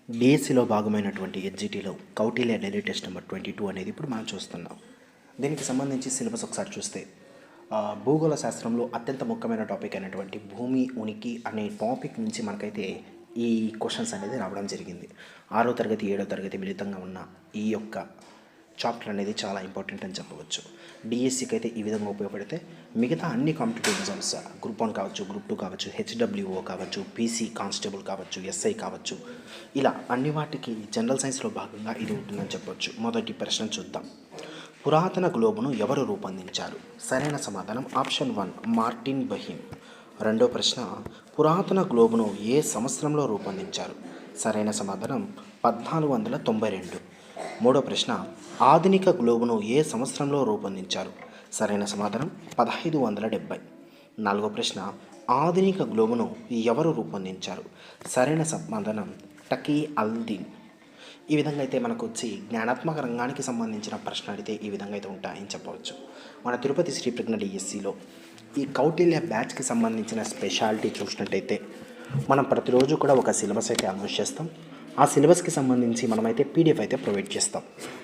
డిఎస్సిలో భాగమైనటువంటి ఎస్జిటిలో Kautilya daily test number 22 అనేది ఇప్పుడు మనం చూస్తున్నాం. దీనికి సంబంధించి సిలబస్ ఒకసారి చూస్తే భూగోళ శాస్త్రంలో అత్యంత ముఖ్యమైన టాపిక్ అయినటువంటి భూమి ఉనికి అనే టాపిక్ నుంచి మనకైతే ఈ క్వశ్చన్స్ అనేది రావడం జరిగింది. 6వ తరగతి 7వ తరగతి మిళితంగా ఉన్న ఈ యొక్క చాప్టర్ అనేది చాలా ఇంపార్టెంట్ అని చెప్పవచ్చు. డిఎస్సికి అయితే ఈ విధంగా ఉపయోగపడితే మిగతా అన్ని కాంపిటేటివ్ ఎగ్జామ్స్ గ్రూప్ 1 కావచ్చు, గ్రూప్ 2 కావచ్చు, హెచ్డబ్ల్యూఓ కావచ్చు, పీసీ కానిస్టేబుల్ కావచ్చు, ఎస్ఐ కావచ్చు, ఇలా అన్ని వాటికి జనరల్ సైన్స్లో భాగంగా ఇది ఉంటుందని చెప్పవచ్చు. మొదటి ప్రశ్న చూద్దాం. పురాతన గ్లోబును ఎవరు రూపొందించారు? సరైన సమాధానం ఆప్షన్ 1 మార్టిన్ బెహిమ్. రెండో ప్రశ్న, పురాతన గ్లోబును ఏ సంవత్సరంలో రూపొందించారు? సరైన సమాధానం 1492. మూడో ప్రశ్న, ఆధునిక గ్లోబును ఏ సంవత్సరంలో రూపొందించారు? సరైన సమాధానం 1570. నాలుగో ప్రశ్న, ఆధునిక గ్లోబును ఎవరు రూపొందించారు? సరైన సమాధానం టకీ అల్-దీన్. ఈ విధంగా అయితే మనకు వచ్చి జ్ఞానాత్మక రంగానికి సంబంధించిన ప్రశ్న అడిగితే ఈ విధంగా అయితే ఉంటాయని చెప్పవచ్చు. మన తిరుపతి శ్రీ ప్రజ్ఞ డిఎస్సిలో ఈ కౌటిల్య బ్యాచ్కి సంబంధించిన స్పెషాలిటీ చూసినట్టయితే మనం ప్రతిరోజు కూడా ఒక సిలబస్ అయితే అనౌన్స్ చేస్తాం. ఆ సిలబస్కి సంబంధించి మనమైతే పీడిఎఫ్ అయితే ప్రొవైడ్ చేస్తాం.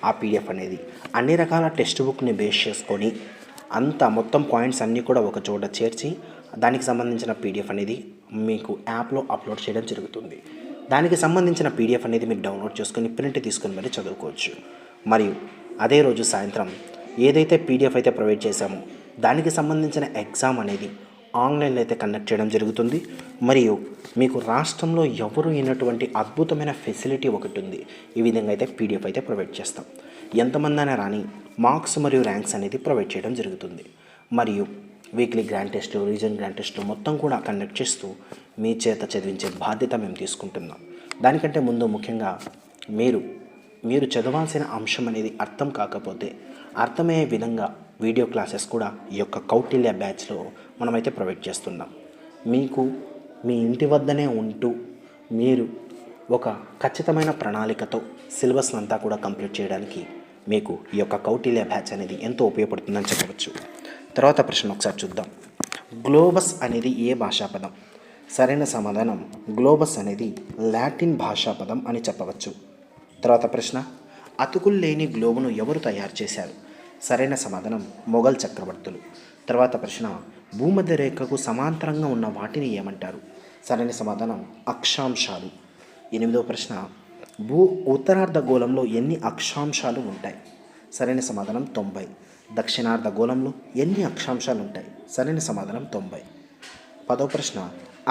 ఆ పీడిఎఫ్ అనేది అన్ని రకాల టెక్స్ట్ బుక్ని బేస్ చేసుకొని మొత్తం పాయింట్స్ అన్నీ కూడా ఒక చోట చేర్చి దానికి సంబంధించిన పీడిఎఫ్ అనేది మీకు యాప్లో అప్లోడ్ చేయడం జరుగుతుంది. దానికి సంబంధించిన పీడిఎఫ్ అనేది మీరు డౌన్లోడ్ చేసుకొని ప్రింట్ తీసుకొని మరి చదువుకోవచ్చు. మరియు అదే రోజు సాయంత్రం ఏదైతే పీడిఎఫ్ అయితే ప్రొవైడ్ చేశామో దానికి సంబంధించిన ఎగ్జామ్ అనేది ఆన్లైన్లో అయితే కండక్ట్ చేయడం జరుగుతుంది. మరియు మీకు రాష్ట్రంలో ఎవరు అయినటువంటి అద్భుతమైన ఫెసిలిటీ ఒకటి ఉంది. ఈ విధంగా అయితే పీడిఎఫ్ అయితే ప్రొవైడ్ చేస్తాం. ఎంతమంది అయినా రాని మార్క్స్ మరియు ర్యాంక్స్ అనేది ప్రొవైడ్ చేయడం జరుగుతుంది. మరియు weekly grand test, reason grand test మొత్తం కూడా కండక్ట్ చేస్తూ మీ చేత చదివించే బాధ్యత మేము తీసుకుంటున్నాం. దానికంటే ముందు ముఖ్యంగా మీరు చదవాల్సిన అంశం అనేది అర్థం కాకపోతే అర్థమయ్యే విధంగా వీడియో క్లాసెస్ కూడా ఈ యొక్క కౌటిల్య బ్యాచ్లో మనమైతే ప్రొవైడ్ చేస్తున్నాం. మీకు మీ ఇంటి వద్దనే ఉంటూ మీరు ఒక ఖచ్చితమైన ప్రణాళికతో సిలబస్ అంతా కూడా కంప్లీట్ చేయడానికి మీకు ఈ యొక్క కౌటిల్య బ్యాచ్ అనేది ఎంతో ఉపయోగపడుతుందని చెప్పవచ్చు. తర్వాత ప్రశ్న ఒకసారి చూద్దాం. గ్లోబస్ అనేది ఏ భాషా పదం? సరైన సమాధానం గ్లోబస్ అనేది లాటిన్ భాషా పదం అని చెప్పవచ్చు. తర్వాత ప్రశ్న, అతుకులు లేని గ్లోబును ఎవరు తయారు చేశారు? సరైన సమాధానం మొఘల్ చక్రవర్తులు. తర్వాత ప్రశ్న, భూమధ్య రేఖకు సమాంతరంగా ఉన్న వాటిని ఏమంటారు? సరైన సమాధానం అక్షాంశాలు. 8వ ప్రశ్న, ఉత్తరార్ధగోళంలో ఎన్ని అక్షాంశాలు ఉంటాయి? సరైన సమాధానం 90. దక్షిణార్ధగోళంలో ఎన్ని అక్షాంశాలు ఉంటాయి? సరైన సమాధానం 90. 10వ ప్రశ్న,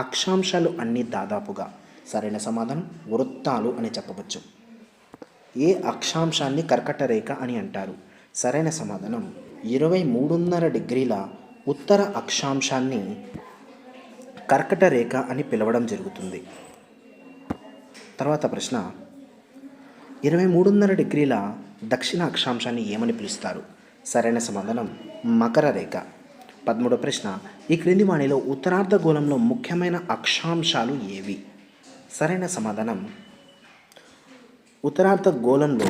అక్షాంశాలు అన్నీ దాదాపుగా. సరైన సమాధానం వృత్తాలు అని చెప్పవచ్చు. ఏ అక్షాంశాన్ని కర్కట రేఖ అని అంటారు? సరైన సమాధానం 23.5 డిగ్రీల ఉత్తర అక్షాంశాన్ని కర్కట రేఖ అని పిలవడం జరుగుతుంది. తర్వాత ప్రశ్న, 23.5 డిగ్రీల దక్షిణ అక్షాంశాన్ని ఏమని పిలుస్తారు? సరైన సమాధానం మకర రేఖ. 13వ ప్రశ్న, ఈ క్రింది వాణిలో ఉత్తరార్ధగోళంలో ముఖ్యమైన అక్షాంశాలు ఏవి? సరైన సమాధానం ఉత్తరార్ధగోళంలో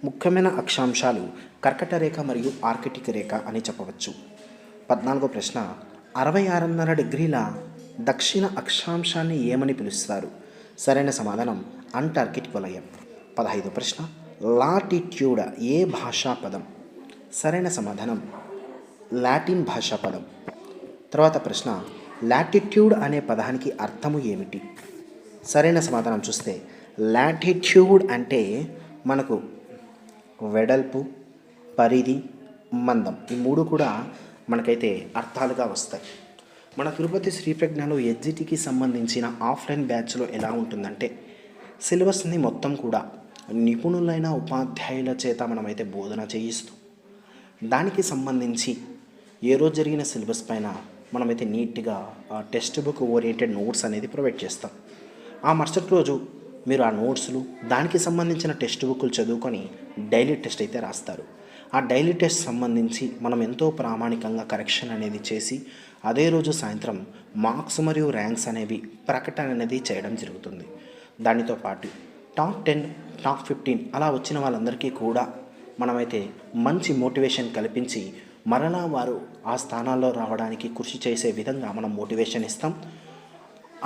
ముఖ్యమైన అక్షాంశాలు కర్కట రేఖ మరియు ఆర్కిటిక్ రేఖ అని చెప్పవచ్చు. 14వ ప్రశ్న, 66.5 డిగ్రీల దక్షిణ అక్షాంశాన్ని ఏమని పిలుస్తారు? సరైన సమాధానం అంటార్కిటిక్ వలయం. 15వ ప్రశ్న, లాటిట్యూడ్ ఏ భాషా పదం? సరైన సమాధానం లాటిన్ భాషా పదం. తర్వాత ప్రశ్న, లాటిట్యూడ్ అనే పదానికి అర్థము ఏమిటి? సరైన సమాధానం చూస్తే లాటిట్యూడ్ అంటే మనకు వెడల్పు, పరిధి, మందం, ఈ 3 కూడా మనకైతే అర్థాలుగా వస్తాయి. మన తిరుపతి శ్రీ ప్రజ్ఞలో ఎస్జిటికి సంబంధించిన ఆఫ్లైన్ బ్యాచ్లో ఎలా ఉంటుందంటే సిలబస్ని మొత్తం కూడా నిపుణులైన ఉపాధ్యాయుల చేత మనమైతే బోధన చేయిస్తూ దానికి సంబంధించి ఏ రోజు జరిగిన సిలబస్ పైన మనమైతే నీట్గా టెక్స్ట్ బుక్ ఓరియంటెడ్ నోట్స్ అనేది ప్రొవైడ్ చేస్తాం. ఆ మరుసటి రోజు మీరు ఆ నోట్స్లు దానికి సంబంధించిన టెక్స్ట్ బుక్లు చదువుకొని డైలీ టెస్ట్ అయితే రాస్తారు. ఆ డైలీ టెస్ట్ సంబంధించి మనం ఎంతో ప్రామాణికంగా కరెక్షన్ అనేది చేసి అదే రోజు సాయంత్రం మార్క్స్ మరియు ర్యాంక్స్ అనేవి ప్రకటన అనేది చేయడం జరుగుతుంది. దానితో పాటు టాప్ 10, టాప్ 15 అలా వచ్చిన వాళ్ళందరికీ కూడా మనమైతే మంచి మోటివేషన్ కల్పించి మరలా వారు ఆ స్థానాల్లో రావడానికి కృషి చేసే విధంగా మనం మోటివేషన్ ఇస్తాం.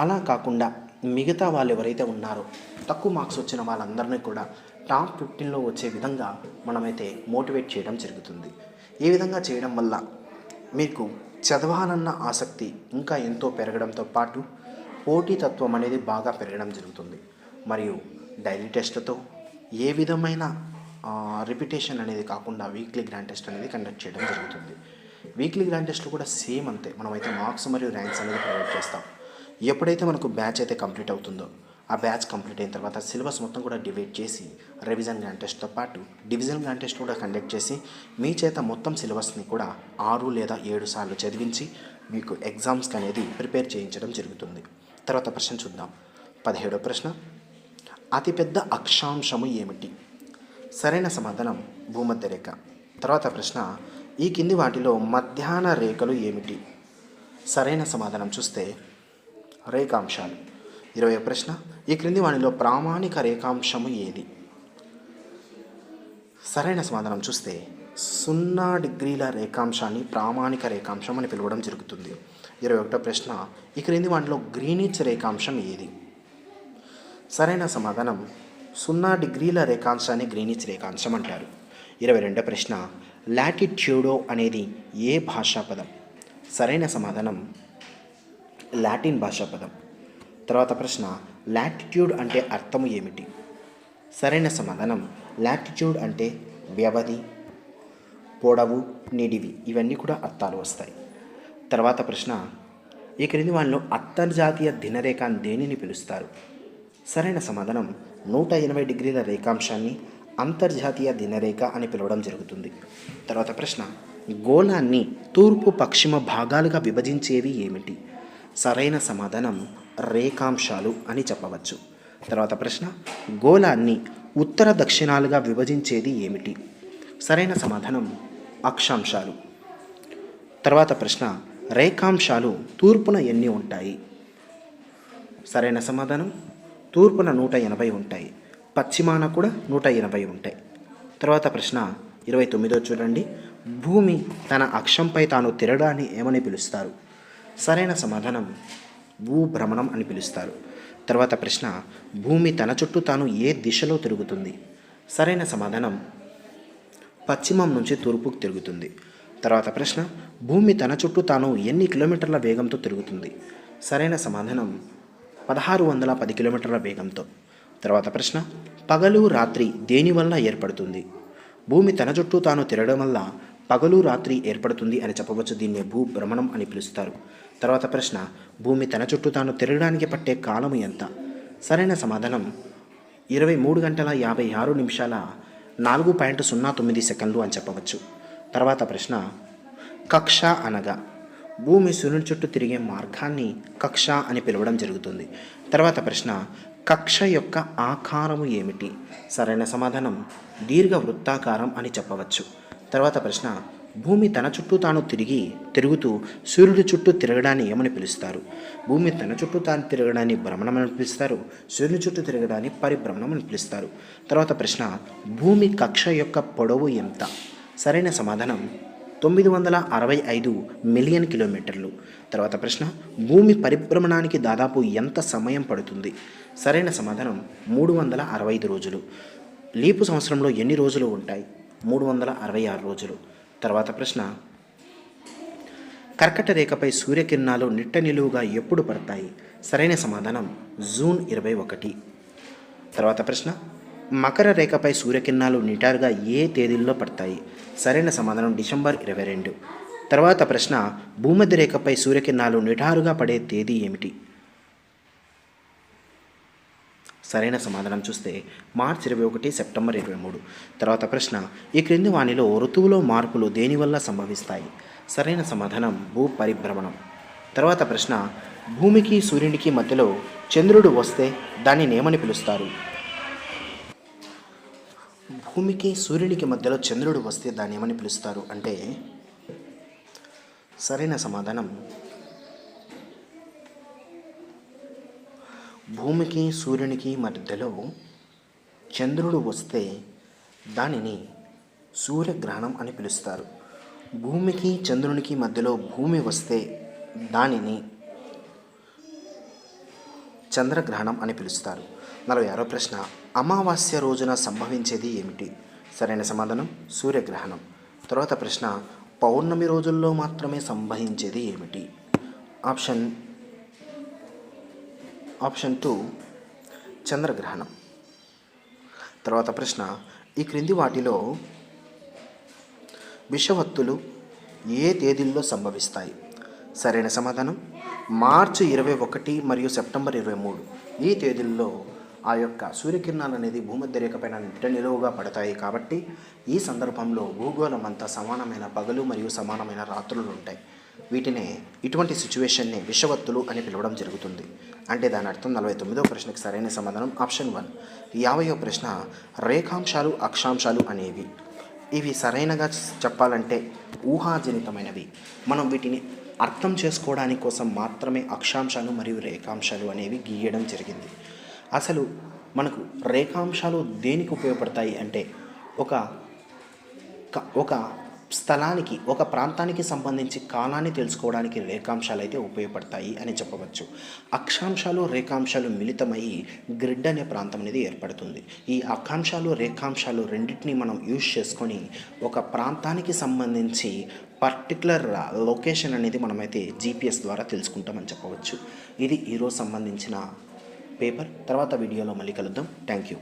అలా కాకుండా మిగతా వాళ్ళు ఎవరైతే ఉన్నారో తక్కువ మార్క్స్ వచ్చిన వాళ్ళందరినీ కూడా టాప్ 15లో వచ్చే విధంగా మనమైతే మోటివేట్ చేయడం జరుగుతుంది. ఈ విధంగా చేయడం వల్ల మీకు చదవాలన్న ఆసక్తి ఇంకా ఎంతో పెరగడంతో పాటు పోటీతత్వం అనేది బాగా పెరగడం జరుగుతుంది. మరియు డైలీ టెస్ట్తో ఏ విధమైన రిపిటేషన్ అనేది కాకుండా వీక్లీ గ్రాండ్ టెస్ట్ అనేది కండక్ట్ చేయడం జరుగుతుంది. వీక్లీ గ్రాండ్ టెస్ట్లు కూడా సేమ్ అంతే, మనమైతే మార్క్స్ మరియు ర్యాంక్స్ అనేది ప్రొవైడ్ చేస్తాం. ఎప్పుడైతే మనకు బ్యాచ్ అయితే కంప్లీట్ అవుతుందో ఆ బ్యాచ్ కంప్లీట్ అయిన తర్వాత సిలబస్ మొత్తం కూడా డివైడ్ చేసి రివిజన్ గ్రాండ్ టెస్ట్తో పాటు డివిజన్ గ్రాండ్ టెస్ట్ కూడా కండక్ట్ చేసి మీ చేత మొత్తం సిలబస్ని కూడా 6 లేదా 7 సార్లు చదివించి మీకు ఎగ్జామ్స్కి అనేది ప్రిపేర్ చేయించడం జరుగుతుంది. తర్వాత ప్రశ్న చూద్దాం. 17వ ప్రశ్న, అతిపెద్ద అక్షాంశము ఏమిటి? సరైన సమాధానం భూమధ్య రేఖ. తర్వాత ప్రశ్న, ఈ కింది వాటిలో మధ్యాహ్న రేఖలు ఏమిటి? సరైన సమాధానం చూస్తే రేఖాంశాలు. 20వ ప్రశ్న, ఈ క్రింది వాటిలో ప్రామాణిక రేఖాంశము ఏది? సరైన సమాధానం చూస్తే 0 డిగ్రీల రేఖాంశాన్ని ప్రామాణిక రేఖాంశం అని పిలవడం జరుగుతుంది. 21వ ప్రశ్న, ఈ క్రింది వాటిలో గ్రీనిచ్ రేఖాంశం ఏది? సరైన సమాధానం 0 డిగ్రీల రేఖాంశాన్ని గ్రీనిచ్ రేఖాంశం అంటారు. 22వ ప్రశ్న, లాటిట్యూడో అనేది ఏ భాషా పదం? సరైన సమాధానం లాటిన్ భాషా పదం. తర్వాత ప్రశ్న, లాటిట్యూడ్ అంటే అర్థము ఏమిటి? సరైన సమాధానం లాటిట్యూడ్ అంటే వ్యవధి, పొడవు, నిడివి, ఇవన్నీ కూడా అర్థాలు వస్తాయి. తర్వాత ప్రశ్న, ఈ క్రింది వాళ్ళలో అంతర్జాతీయ దినరేఖ దేనిని పిలుస్తారు? సరైన సమాధానం 180 డిగ్రీల రేఖాంశాన్ని అంతర్జాతీయ దినరేఖ అని పిలవడం జరుగుతుంది. తర్వాత ప్రశ్న, గోళాన్ని తూర్పు పశ్చిమ భాగాలుగా విభజించేవి ఏమిటి? సరైన సమాధానం రేఖాంశాలు అని చెప్పవచ్చు. తర్వాత ప్రశ్న, గోళాన్ని ఉత్తర దక్షిణాలుగా విభజించేది ఏమిటి? సరైన సమాధానం అక్షాంశాలు. తర్వాత ప్రశ్న, రేఖాంశాలు తూర్పున ఎన్ని ఉంటాయి? సరైన సమాధానం తూర్పున 180 ఉంటాయి, పశ్చిమాన కూడా 180 ఉంటాయి. తర్వాత ప్రశ్న 29 చూడండి. భూమి తన అక్షంపై తాను తిరగడాన్ని ఏమని పిలుస్తారు? సరైన సమాధానం భూభ్రమణం అని పిలుస్తారు. తర్వాత ప్రశ్న, భూమి తన చుట్టూ తాను ఏ దిశలో తిరుగుతుంది? సరైన సమాధానం పశ్చిమం నుంచి తూర్పుకు తిరుగుతుంది. తర్వాత ప్రశ్న, భూమి తన చుట్టూ తాను ఎన్ని కిలోమీటర్ల వేగంతో తిరుగుతుంది? సరైన సమాధానం 1610 కిలోమీటర్ల వేగంతో. తర్వాత ప్రశ్న, పగలు రాత్రి దేనివల్ల ఏర్పడుతుంది? భూమి తన చుట్టూ తాను తిరగడం వల్ల పగలు రాత్రి ఏర్పడుతుంది అని చెప్పవచ్చు. దీన్ని భూభ్రమణం అని పిలుస్తారు. తర్వాత ప్రశ్న, భూమి తన చుట్టూ తాను తిరగడానికి పట్టే కాలం ఎంత? సరైన సమాధానం 23 గంటల 56 నిమిషాల 4.09 సెకండ్లు అని చెప్పవచ్చు. తర్వాత ప్రశ్న, కక్ష అనగా? భూమి సూర్యుని చుట్టూ తిరిగే మార్గాన్ని కక్ష అని పిలవడం జరుగుతుంది. తర్వాత ప్రశ్న, కక్ష యొక్క ఆకారము ఏమిటి? సరైన సమాధానం దీర్ఘవృత్తాకారం అని చెప్పవచ్చు. తర్వాత ప్రశ్న, భూమి తన చుట్టూ తాను తిరుగుతూ సూర్యుడి చుట్టూ తిరగడాన్ని ఏమని పిలుస్తారు? భూమి తన చుట్టూ తాను తిరగడాన్ని భ్రమణం అని పిలుస్తారు, సూర్యుని చుట్టూ తిరగడాన్ని పరిభ్రమణం అని పిలుస్తారు. తర్వాత ప్రశ్న, భూమి కక్ష యొక్క పొడవు ఎంత? సరైన సమాధానం 965 మిలియన్ కిలోమీటర్లు. తర్వాత ప్రశ్న, భూమి పరిభ్రమణానికి దాదాపు ఎంత సమయం పడుతుంది? సరైన సమాధానం 365 రోజులు. లీపు సంవత్సరంలో ఎన్ని రోజులు ఉంటాయి? 366 రోజులు. తర్వాత ప్రశ్న, కర్కట రేఖపై సూర్యకిరణాలు నిట్ట నిలువుగా ఎప్పుడు పడతాయి? సరైన సమాధానం జూన్ 21. తర్వాత ప్రశ్న, మకర రేఖపై సూర్యకిరణాలు నిటారుగా ఏ తేదీల్లో పడతాయి? సరైన సమాధానం డిసెంబర్ 22. తర్వాత ప్రశ్న, భూమధ్య రేఖపై సూర్యకిరణాలు నిటారుగా పడే తేదీ ఏమిటి? సరైన సమాధానం చూస్తే మార్చి 21, సెప్టెంబర్ 23. తర్వాత ప్రశ్న, ఈ క్రింది వానిలో ఋతువులో మార్పులు దేనివల్ల సంభవిస్తాయి? సరైన సమాధానం భూ పరిభ్రమణం. తర్వాత ప్రశ్న, భూమికి సూర్యునికి మధ్యలో చంద్రుడు వస్తే దానిని ఏమని పిలుస్తారు? భూమికి సూర్యునికి మధ్యలో చంద్రుడు వస్తే దాన్ని ఏమని పిలుస్తారు అంటే సరైన సమాధానం భూమికి సూర్యునికి మధ్యలో చంద్రుడు వస్తే దానిని సూర్యగ్రహణం అని పిలుస్తారు. భూమికి చంద్రునికి మధ్యలో భూమి వస్తే దానిని చంద్రగ్రహణం అని పిలుస్తారు. 46వ ప్రశ్న, అమావాస్య రోజున సంభవించేది ఏమిటి? సరైన సమాధానం సూర్యగ్రహణం. తర్వాత ప్రశ్న, పౌర్ణమి రోజుల్లో మాత్రమే సంభవించేది ఏమిటి? ఆప్షన్ 2 చంద్రగ్రహణం. తర్వాత ప్రశ్న, ఈ క్రింది వాటిలో విషవత్తులు ఏ తేదీల్లో సంభవిస్తాయి? సరైన సమాధానం మార్చి 21 మరియు సెప్టెంబర్ 23. ఈ తేదీల్లో ఆ యొక్క సూర్యకిరణాలు అనేది భూమధ్య రేఖ పైన నిలువుగా పడతాయి. కాబట్టి ఈ సందర్భంలో భూగోళం అంతా సమానమైన పగలు మరియు సమానమైన రాత్రులు ఉంటాయి. వీటినే ఇటువంటి సిచ్యువేషన్ని విషవత్తులు అని పిలవడం జరుగుతుంది. అంటే దాని అర్థం 49వ ప్రశ్నకి సరైన సమాధానం ఆప్షన్ 1. 50వ ప్రశ్న, రేఖాంశాలు అక్షాంశాలు అనేవి ఇవి సరైనగా చెప్పాలంటే ఊహాజనితమైనవి. మనం వీటిని అర్థం చేసుకోవడానికి కోసం మాత్రమే అక్షాంశాలు మరియు రేఖాంశాలు అనేవి గీయడం జరిగింది. అసలు మనకు రేఖాంశాలు దేనికి ఉపయోగపడతాయి అంటే ఒక స్థలానికి, ఒక ప్రాంతానికి సంబంధించి కాలాన్ని తెలుసుకోవడానికి రేఖాంశాలు అయితే ఉపయోగపడతాయి అని చెప్పవచ్చు. అక్షాంశాలు రేఖాంశాలు మిళితమై గ్రిడ్ అనే ప్రాంతం అనేది ఏర్పడుతుంది. ఈ అక్షాంశాలు రేఖాంశాలు రెండింటినీ మనం యూజ్ చేసుకొని ఒక ప్రాంతానికి సంబంధించి పర్టికులర్ లొకేషన్ అనేది మనమైతే జీపీఎస్ ద్వారా తెలుసుకుంటామని చెప్పవచ్చు. ఇది ఈరోజు సంబంధించిన పేపర్. తర్వాత వీడియోలో మళ్ళీ కలుద్దాం. Thank you.